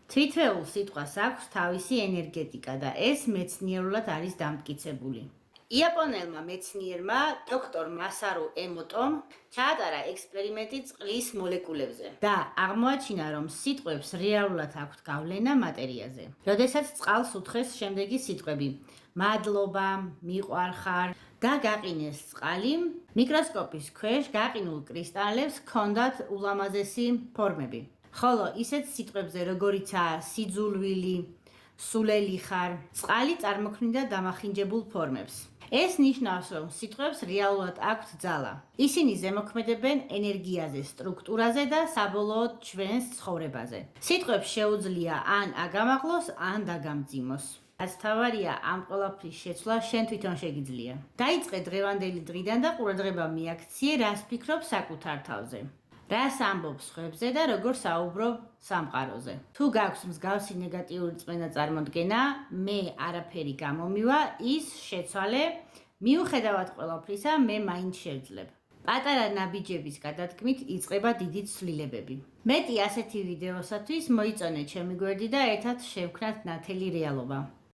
თვითეულ სიტყვას აქვს თავისი ენერგეტიკა და ეს მეცნიერულად არის დამტკიცებული. იაპონელმა მეცნიერმა დოქტორ მასარუ ემოტომ ჩაატარა ექსპერიმენტი წყლის მოლეკულებზე და აღმოაჩინა, რომ სიტყვებს რეალურად აქვთ გავლენა მატერიაზე. როდესაც წყალს უთხრეს შემდეგი სიტყვები: მადლობა, მიყვარხარ და გაყინეს წყალი, მიკროსკოპის ქვეშ გაყინულ კრისტალებს ჰქონდათ ულამაზესი ფორმები. ხოლო ისეთ სიტყვებზე, როგორიცაა სიძულვილი, სულელი ხარ, წყალი წარმოქმნიდა დამახინჯებულ ფორმებს. ეს ნიშნავს, რომ სიტყვებს რეალურად აქვთ ძალა. ისინი ზემოქმედებენ ენერგიაზე, სტრუქტურაზე და საბოლოოდ ჩვენს ცხოვრებაზე. სიტყვებს შეუძლია ან აგამაღლოს, ან დაგამძიმოს. რაც თავარია, ამ ყველაფრის შეცვლა შენ თვითონ შეგიძლია. დაიწყე დღევანდელი დღიდან და ყურადღება მიაქციე, რას ფიქრობ საკუთარ თავზე. რას ამბობ სხვებზე და როგორ საუბრობ სამყაროზე. თუ გაქვს მსგავსი ნეგატიური წმენა წარმოდგენა, მე არაფერი გამომივა, ის შეცვალე, მიუხედავად ყველაფრისა, მე მაინც შევძლებ. პატარა ნაბიჯების გადადგმით იწყება დიდი ცვლილებები. მეტი ასეთი ვიდეოსათვის მოიწონე ჩემი გვერდი და ერთად შევქმნათ ნათელი რეალობა.